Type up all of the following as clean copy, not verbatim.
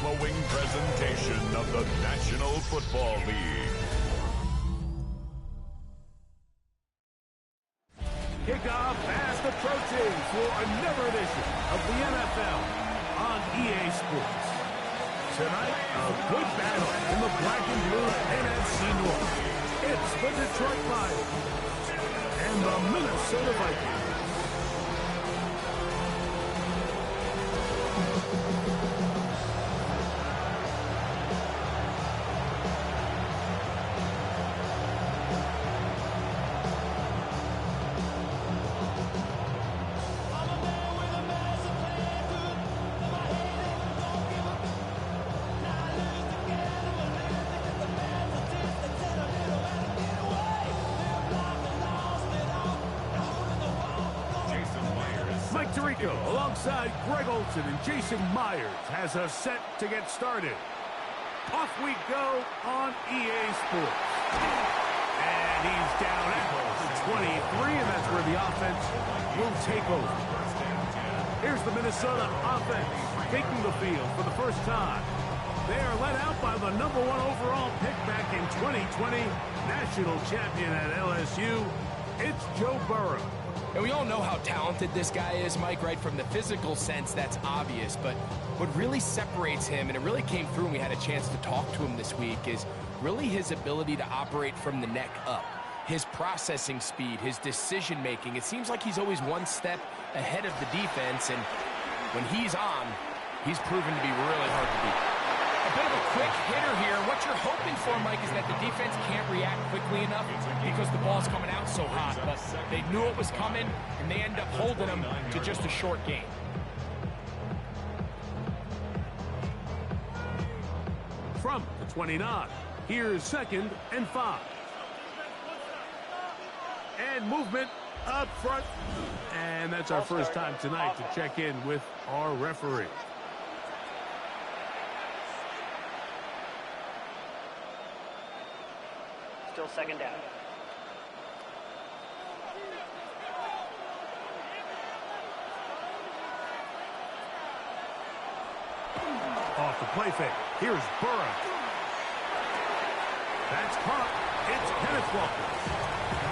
following presentation of the National Football League. Kickoff fast approaching for another edition of the NFL on EA Sports. Tonight, a good battle in the black and blue NFC North. It's the Detroit Lions and the Minnesota Vikings. Alongside Greg Olsen and Jason Myers has us set to get started. Off we go on EA Sports. And he's down at the 23, and that's where the offense will take over. Here's the Minnesota offense taking the field for the first time. They are led out by the #1 overall pick back in 2020, national champion at LSU. It's Joe Burrow. And we all know how talented this guy is, Mike, right? From the physical sense, that's obvious. But what really separates him, and it really came through when we had a chance to talk to him this week, is really his ability to operate from the neck up. His processing speed, his decision-making. It seems like he's always one step ahead of the defense. And when he's on, he's proven to be really hard to beat. A bit of a quick hitter here. What you're hoping for, Mike, is that the defense can't react quickly enough because the ball's coming out so hot. But they knew it was coming, and they end up holding them to just a short gain. From the 29, here's 2nd and 5. And movement up front. And that's our first time tonight to check in with our referee. Still 2nd down. Off the play fake. Here's Burrow. That's caught. It's Kenneth Walker.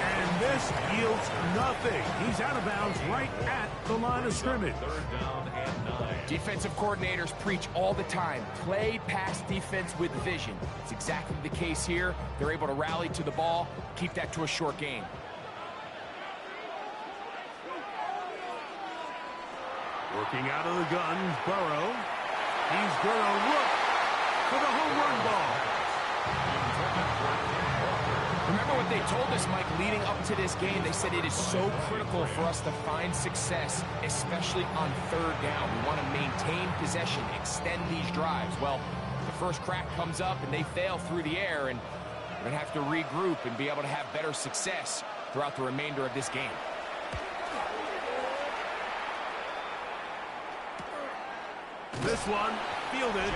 And this yields nothing. He's out of bounds right at the line of scrimmage. 3rd down and 9. Defensive coordinators preach all the time, play pass defense with vision. It's exactly the case here. They're able to rally to the ball, keep that to a short gain. Working out of the gun, Burrow. He's going to look for the home run ball. Remember what they told us, Mike, leading up to this game. They said it is so critical for us to find success, especially on 3rd down. We want to maintain possession, extend these drives. Well, the first crack comes up, and they fail through the air, and we're going to have to regroup and be able to have better success throughout the remainder of this game. This one fielded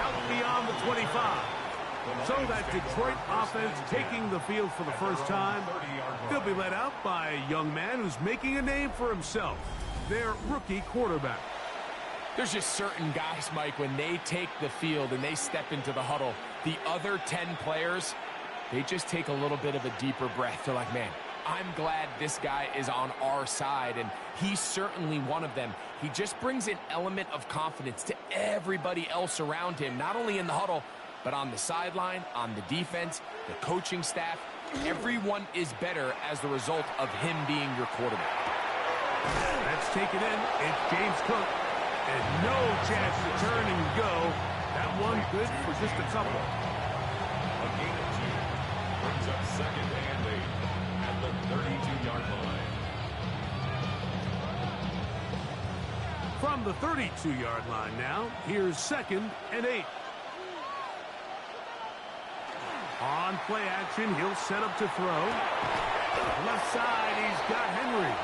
out beyond the 25. So that Detroit offense taking the field for the first time. They'll be led out by a young man who's making a name for himself, their rookie quarterback. There's just certain guys, Mike, when they take the field and they step into the huddle, the other 10 players, they just take a little bit of a deeper breath. They're like, man, I'm glad this guy is on our side, and he's certainly one of them. He just brings an element of confidence to everybody else around him, not only in the huddle, but on the sideline, on the defense, the coaching staff. Everyone is better as the result of him being your quarterback. That's taken in. It's James Cook. And no chance to turn and go. That one good for just a couple. A gain of 2 brings up 2nd and 8 at the 32-yard line. From the 32-yard line now, here's 2nd and 8. On play action, he'll set up to throw. Left side, he's got Henry.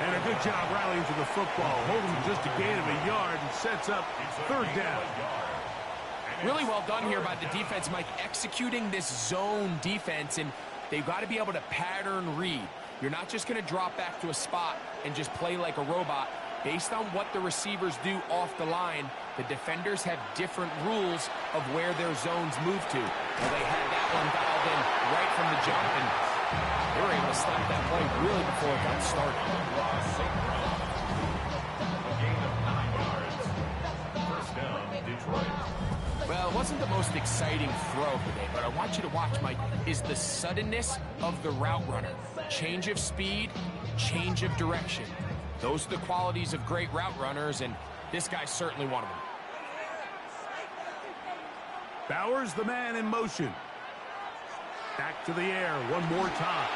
And a good job rallying to the football, holding just a gain of a yard and sets up 3rd down. Really well done here by the defense, Mike, executing this zone defense, and they've got to be able to pattern read. You're not just going to drop back to a spot and just play like a robot. Based on what the receivers do off the line, the defenders have different rules of where their zones move to. Well, they had that one dialed in right from the jump, and they were able to stop that play really before it got started. A gain of 9 yards. First down, Detroit. Well, it wasn't the most exciting throw today, but I want you to watch, Mike, is the suddenness of the route runner. Change of speed, change of direction. Those are the qualities of great route runners, and this guy's certainly one of them. Bowers, the man in motion. Back to the air one more time.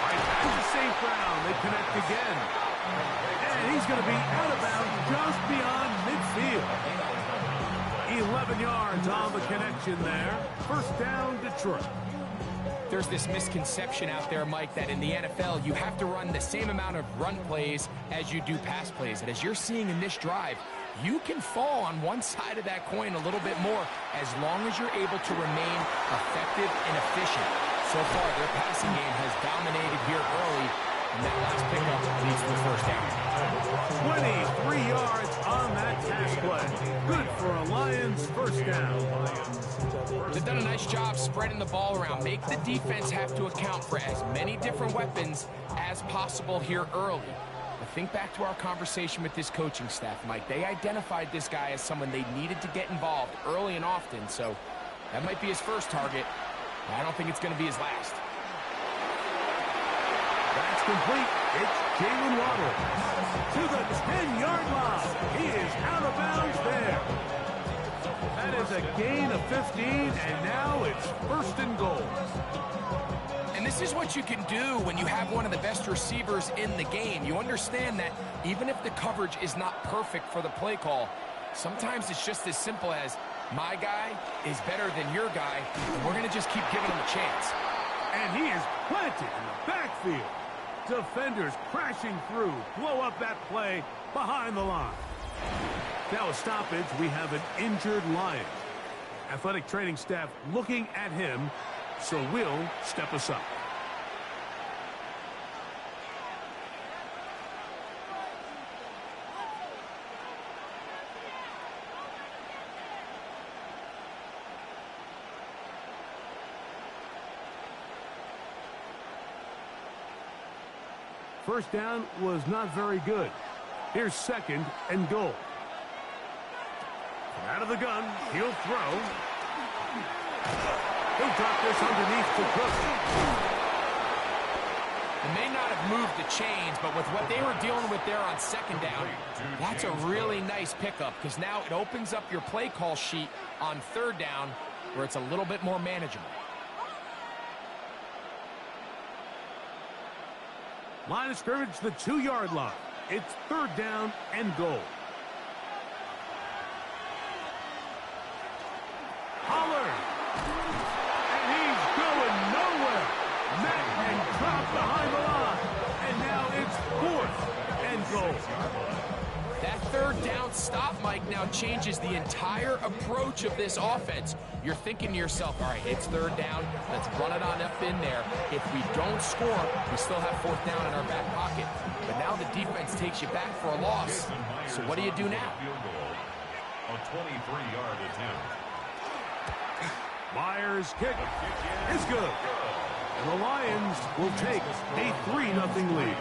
Right back to St. Brown. They connect again. And he's going to be out of bounds just beyond midfield. 11 yards on the connection there. First down, Detroit. There's this misconception out there, Mike, that in the NFL, you have to run the same amount of run plays as you do pass plays. And as you're seeing in this drive, you can fall on one side of that coin a little bit more as long as you're able to remain effective and efficient. So far, their passing game has dominated here early, and that last pickup leads to the first down. 23 yards on that pass play. Good for a Lions first down. They've done a nice job spreading the ball around. Make the defense have to account for as many different weapons as possible here early. But think back to our conversation with this coaching staff, Mike. They identified this guy as someone they needed to get involved early and often, so that might be his first target. But I don't think it's going to be his last. That's complete. It's Jalen Waddle to the 10-yard line. He is out of bounds there. That is a gain of 15, and now it's first and goal. And this is what you can do when you have one of the best receivers in the game. You understand that even if the coverage is not perfect for the play call, sometimes it's just as simple as, my guy is better than your guy, and we're going to just keep giving him a chance. And he is planted in the backfield. Defenders crashing through, blow up that play behind the line. Now a stoppage, we have an injured Lion. Athletic training staff looking at him, so will step aside. First down was not very good. Here's second and goal. Out of the gun, he'll throw. He'll drop this underneath to Cook. They may not have moved the chains, but with what they were dealing with there on second down, that's a really nice pickup because now it opens up your play call sheet on third down where it's a little bit more manageable. Line of scrimmage, the 2-yard line. It's third down and goal. Pollard. And he's going nowhere. Met and dropped behind the line. And now it's fourth and goal. That third down stop, Mike, now changes the entire approach of this offense. You're thinking to yourself, all right, it's third down. Let's run it on up in there. If we don't score, we still have fourth down in our back pocket. But now the defense takes you back for a loss. So what do you do now? A 23-yard attempt. Myers' kick is good. And the Lions will take a 3-0 lead.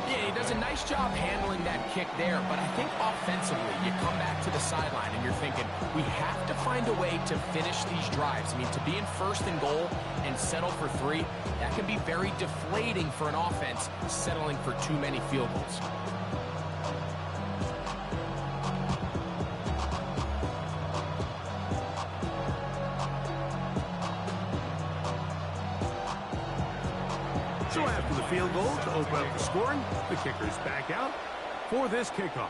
Yeah, he does a nice job handling that kick there, but I think offensively, you come back to the sideline and you're thinking, we have to find a way to finish these drives. I mean, to be in first and goal and settle for 3, that can be very deflating for an offense settling for too many field goals. So after the field goal to open up the scoring, the kicker's back out for this kickoff.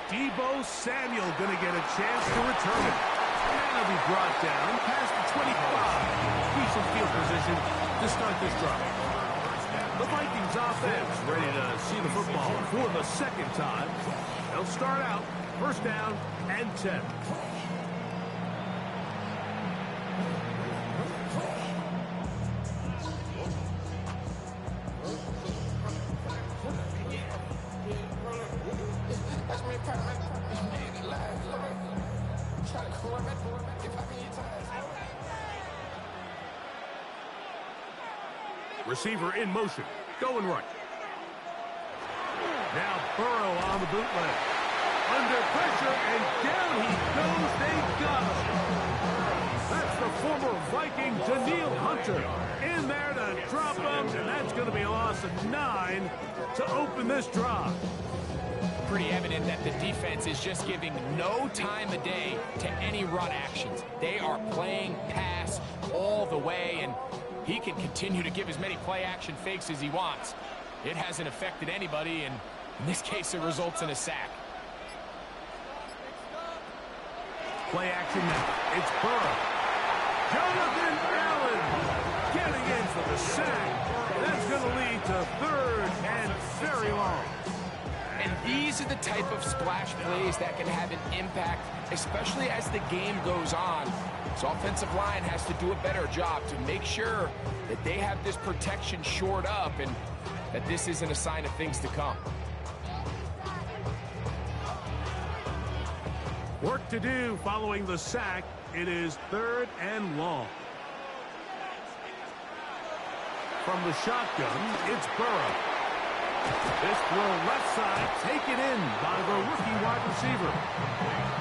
Deebo Samuel going to get a chance to return it. And he'll be brought down past the 25. Decent field position to start this drive. The Vikings offense ready to see the football for the second time. They'll start out first down and 10. Receiver in motion. Going right. Now Burrow on the bootleg. Under pressure, and down he goes. They got him. That's the former Viking, Daniil Hunter, in there to drop him, and that's going to be a loss of 9 to open this drive. Pretty evident that the defense is just giving no time of day to any run actions. They are playing pass all the way, and he can continue to give as many play-action fakes as he wants. It hasn't affected anybody, and in this case, it results in a sack. Play action now. It's Burrow. Jonathan Allen getting in for the sack. That's going to lead to 3rd and very long. And these are the type of splash plays that can have an impact, especially as the game goes on. So offensive line has to do a better job to make sure that they have this protection shored up and that this isn't a sign of things to come. Work to do following the sack. It is 3rd and long. From the shotgun, it's Burrow. This throw left side taken in by the rookie wide receiver.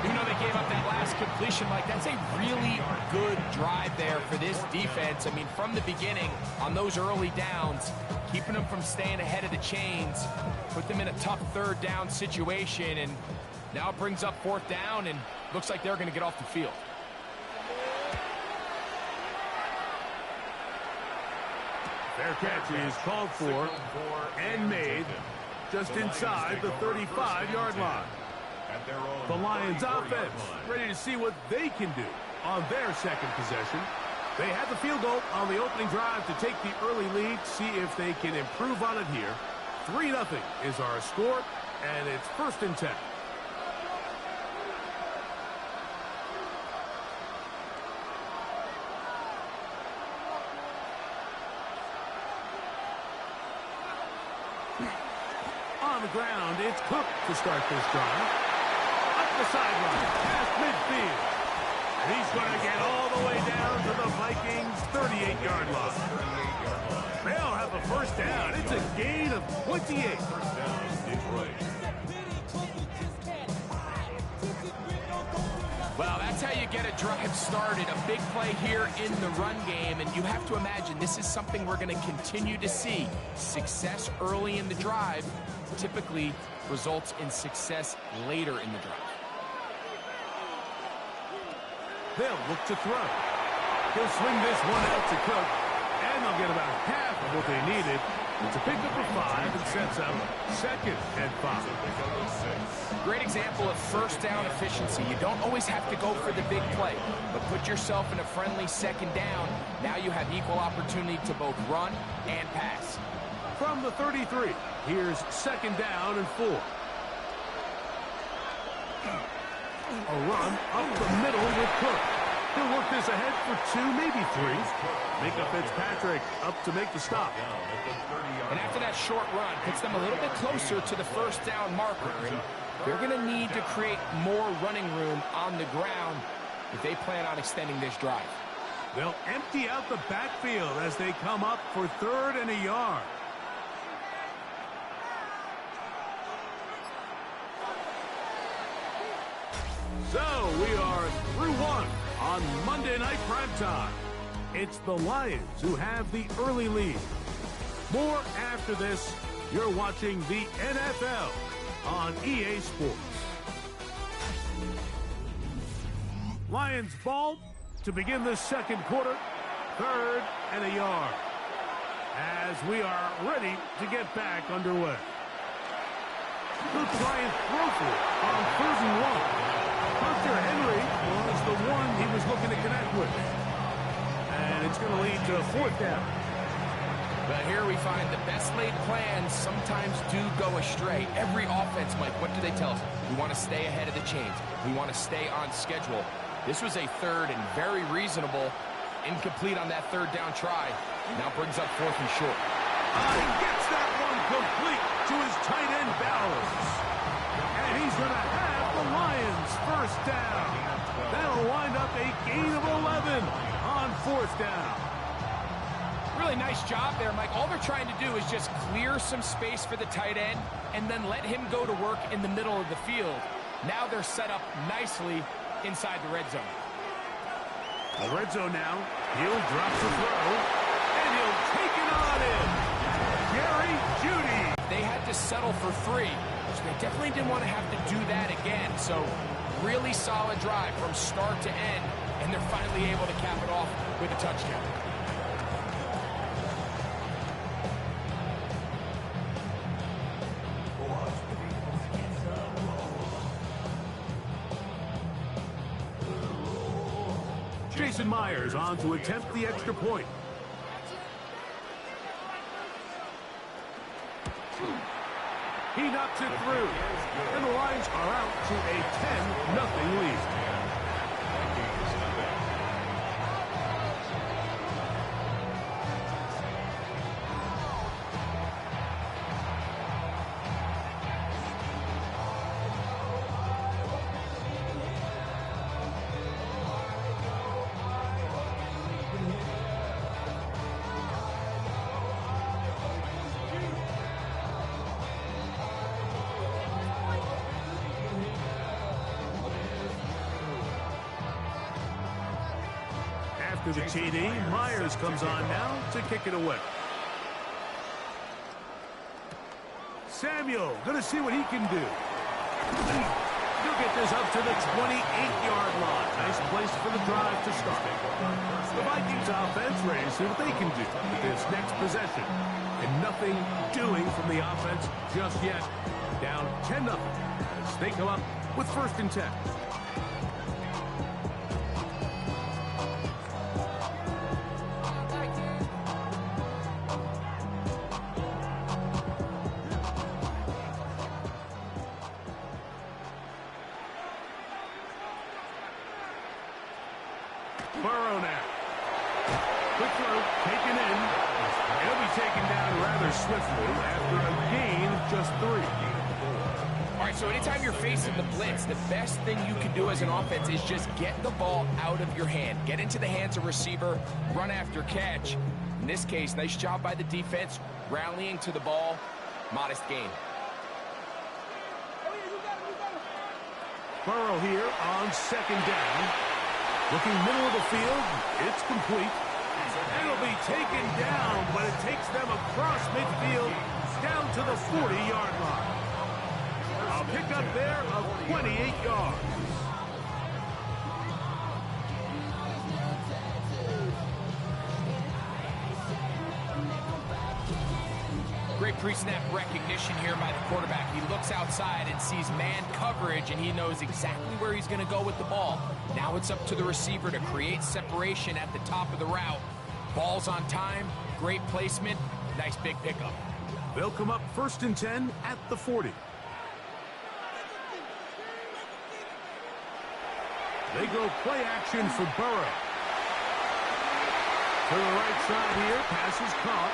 You know, they gave up that last completion. Like, that's a really good drive there for this defense. I mean, from the beginning, on those early downs, keeping them from staying ahead of the chains, put them in a tough 3rd down situation, and now it brings up 4th down, and looks like they're going to get off the field. Fair catch is called for and made just inside the 35-yard line. The Lions offense ready to see what they can do on their second possession. They had the field goal on the opening drive to take the early lead, see if they can improve on it here. 3-0 is our score, and it's 1st and 10. On the ground, it's Cook to start this drive. Up the sideline, past midfield. And he's going to get all the way down to the Vikings' 38-yard line. They'll have a 1st down. It's a gain of 28. Well, that's how you get a drive started. A big play here in the run game, and you have to imagine this is something we're going to continue to see. Success early in the drive typically results in success later in the drive. They'll look to throw. He'll swing this one out to Cook, and they'll get about half of what they needed. It's a pickup of 5 and sets up 2nd and 5. Great example of 1st down efficiency. You don't always have to go for the big play, but put yourself in a friendly 2nd down. Now you have equal opportunity to both run and pass. From the 33, here's 2nd down and 4. A run up the middle with Cook. He'll work this ahead for 2, maybe 3. Micah Fitzpatrick up to make the stop. And after that short run, puts them a little bit closer to the 1st down marker. And they're going to need to create more running room on the ground if they plan on extending this drive. They'll empty out the backfield as they come up for 3rd and a yard. So we are through 1 on Monday Night Primetime. It's the Lions who have the early lead. More after this. You're watching the NFL on EA Sports. Lions ball to begin the 2nd quarter. 3rd and a yard. As we are ready to get back underway. They'll try and throw for it on 3rd and 1. Hunter Henry was the one he was looking to connect with. And it's going to lead to 4th down. But here we find the best laid plans sometimes do go astray. Every offense, Mike, what do they tell us? We want to stay ahead of the chains. We want to stay on schedule. This was a 3rd and very reasonable. Incomplete on that 3rd down try. Now brings up 4th and short. He gets that one complete to his tight end Bowers. And he's going to have the Lions 1st down. That'll wind up a gain of 11 on 4th down. really nice job there, Mike. All they're trying to do is just clear some space for the tight end and then let him go to work in the middle of the field. Now they're set up nicely inside the red zone. The red zone now. He'll drop the throw, and he'll take it on in. Jerry Jeudy. They had to settle for 3, which they definitely didn't want to have to do that again. So really solid drive from start to end, and they're finally able to cap it off with a touchdown. Jason Myers on to attempt the extra point. He knocks it through, and the Lions are out to a 10-0 lead. After the TD, Myers comes on now to kick it away. Samuel, going to see what he can do. He'll get this up to the 28-yard line. Nice place for the drive to start. The Vikings offense ready to see what they can do with this next possession. And nothing doing from the offense just yet. Down 10-0 as they come up with 1st and 10. Burrow now. Quick throw, taken in. He'll be taken down rather swiftly after a gain of just 3. All right, so anytime you're facing the blitz, the best thing you can do as an offense is just get the ball out of your hand. Get into the hands of receiver, run after catch. In this case, nice job by the defense, rallying to the ball. Modest gain. Burrow here on 2nd down. Looking middle of the field, it's complete. It'll be taken down, but it takes them across midfield down to the 40-yard line. A pickup there of 28 yards. Great pre-snap recognition here by the quarterback. He looks outside and sees man coverage, and he knows exactly where he's going to go with the ball. Now it's up to the receiver to create separation at the top of the route. Ball's on time, great placement, nice big pickup. They'll come up 1st and 10 at the 40. They go play action for Burrow. To the right side here, pass is caught.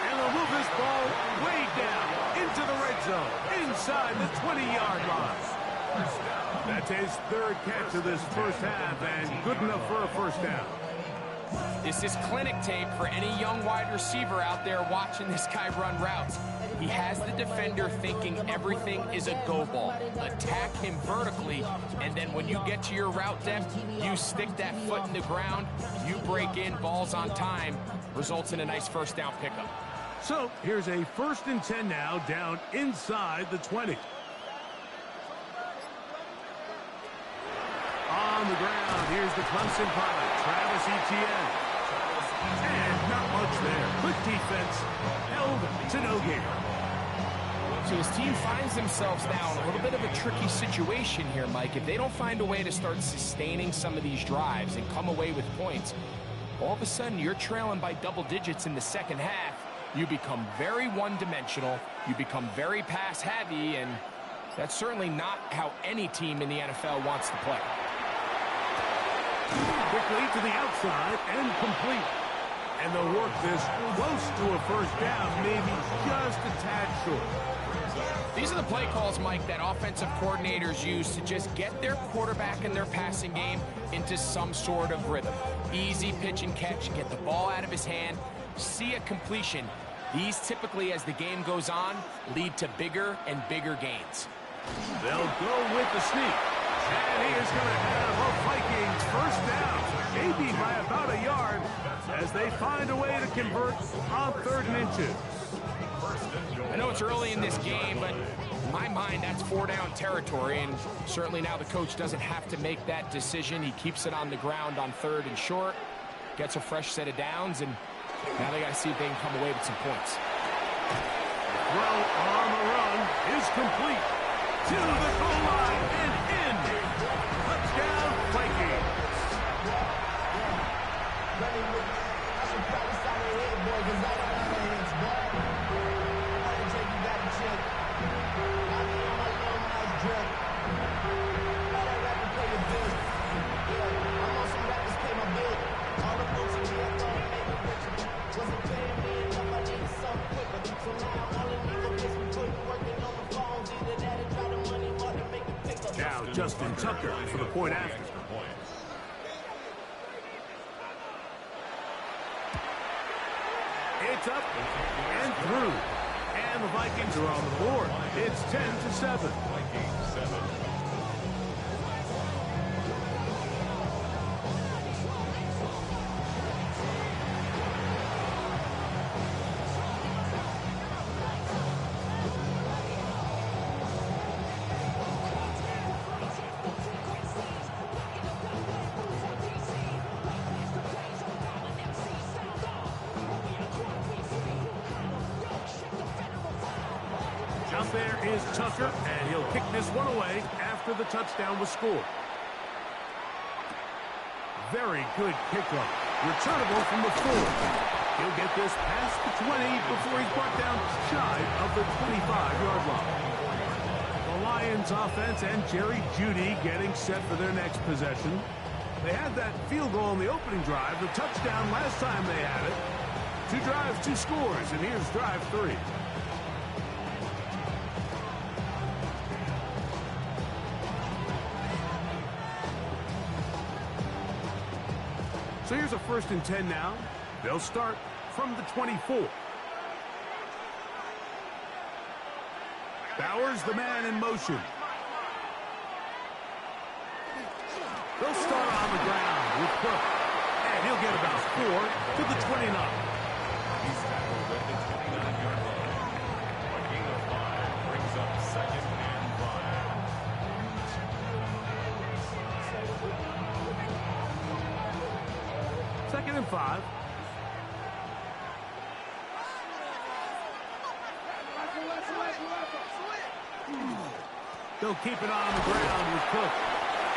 And they'll move this ball way down into the red zone, inside the 20-yard line. That's his 3rd catch of this first half, and good enough for a 1st down. This is clinic tape for any young wide receiver out there watching this guy run routes. He has the defender thinking everything is a go ball. Attack him vertically, and then when you get to your route depth, you stick that foot in the ground, you break in, ball's on time, results in a nice 1st down pickup. So here's a 1st and 10 now, down inside the 20. On the ground, here's the Clemson pilot, Travis Etienne. And not much there. Quick defense, held to no gain. So his team finds themselves now in a little bit of a tricky situation here, Mike. If they don't find a way to start sustaining some of these drives and come away with points, all of a sudden you're trailing by double digits in the 2nd half. You become very one-dimensional, you become very pass-heavy, and that's certainly not how any team in the NFL wants to play. Quickly to the outside and complete. And they'll work this close to a 1st down, maybe just a tad short. These are the play calls, Mike, that offensive coordinators use to just get their quarterback and their passing game into some sort of rhythm. Easy pitch and catch, get the ball out of his hand, see a completion. These typically, as the game goes on, lead to bigger and bigger gains. They'll go with the sneak. And he is going to have a Vikings first down, maybe by about a yard, as they find a way to convert on 3rd and inches. I know it's early in this game, but in my mind, that's 4-down territory, and certainly now the coach doesn't have to make that decision. He keeps it on the ground on 3rd and short, gets a fresh set of downs, and now they got to see if they can come away with some points. Throw on the run is complete to the goal line and in. Touchdown, Vikings. Now Justin Tucker for the point after. It's up and through. And the Vikings are on the board. It's 10-7. Vikings 7. Out there is Tucker, and he'll kick this one away after the touchdown was scored. Very good kickoff. Returnable from the 4. He'll get this past the 20 before he's brought down shy of the 25-yard line. The Lions offense and Jerry Jeudy getting set for their next possession. They had that field goal on the opening drive, the touchdown last time they had it. 2 drives, 2 scores, and here's drive 3. So here's a 1st and 10 now. They'll start from the 24. Bowers, the man in motion. They'll start on the ground with Cook. And he'll get about 4 to the 29. He's tackled at the 29-yard line. A gain of 5 brings up 2nd and 5. 2nd and 5. They'll keep it on the ground with Cook.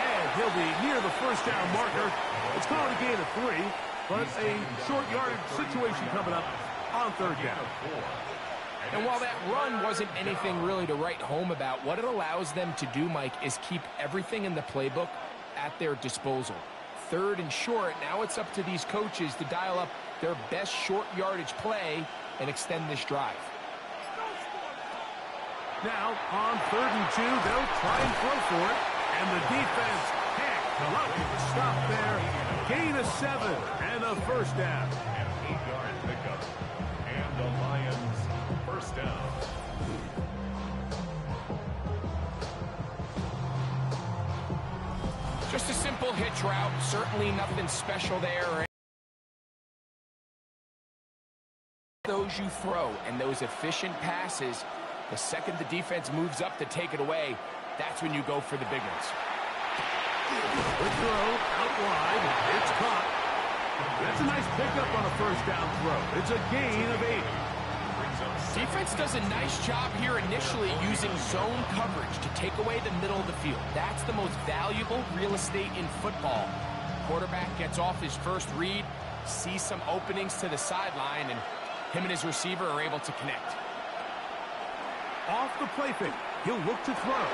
And he'll be near the 1st down marker. It's called a gain of 3, but a short yardage situation coming up on 3rd down. And while that run wasn't anything really to write home about, what it allows them to do, Mike, is keep everything in the playbook at their disposal. 3rd and short, now it's up to these coaches to dial up their best short yardage play and extend this drive. Now, on 3rd and 2, they'll try and throw for it. And the defense can't come up with a stop there. Gain of 7 and a 1st down. An 8-yard pickup. And the Lions 1st down. Just a simple hitch route, certainly nothing special there. Those you throw and those efficient passes, the second the defense moves up to take it away, that's when you go for the big ones. The throw out wide. It's caught. That's a nice pickup on a 1st down throw. It's a gain of 8. Defense does a nice job here initially using zone coverage to take away the middle of the field. That's the most valuable real estate in football. Quarterback gets off his first read, sees some openings to the sideline, and him and his receiver are able to connect. Off the play fake. He'll look to throw.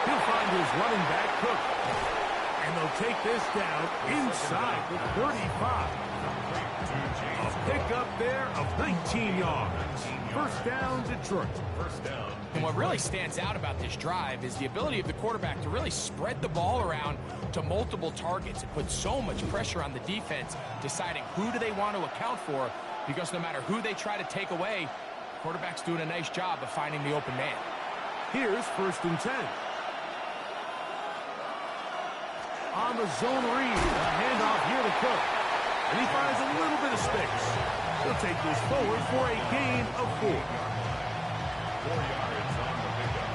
He'll find his running back, Cook. And they'll take this down inside the 35. A pickup there of 19 yards. 1st down, Detroit. 1st down. And what really stands out about this drive is the ability of the quarterback to really spread the ball around to multiple targets and put so much pressure on the defense, deciding who do they want to account for because no matter who they try to take away, quarterback's doing a nice job of finding the open man. Here's 1st and 10. On the zone read, a handoff here to Cook. And he finds a little bit of space. He'll take this forward for a gain of 4. 4 yards on the pickup.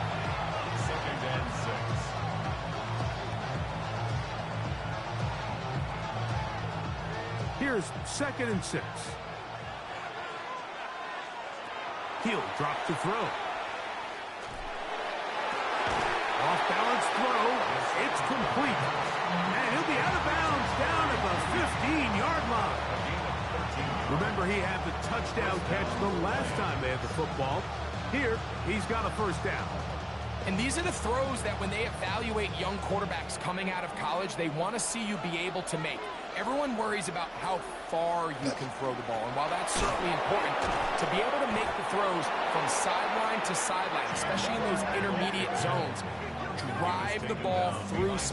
2nd and 6. Here's 2nd and 6. He'll drop to throw. Off-balance throw. It's complete. And he'll be out of bounds down at the 15-yard line. Remember, he had the touchdown catch the last time they had the football. Here, he's got a 1st down. And these are the throws that when they evaluate young quarterbacks coming out of college, they want to see you be able to make. Everyone worries about how far you can throw the ball. And while that's certainly important, to be able to make the throws from sideline to sideline, especially in those intermediate zones, drive the ball through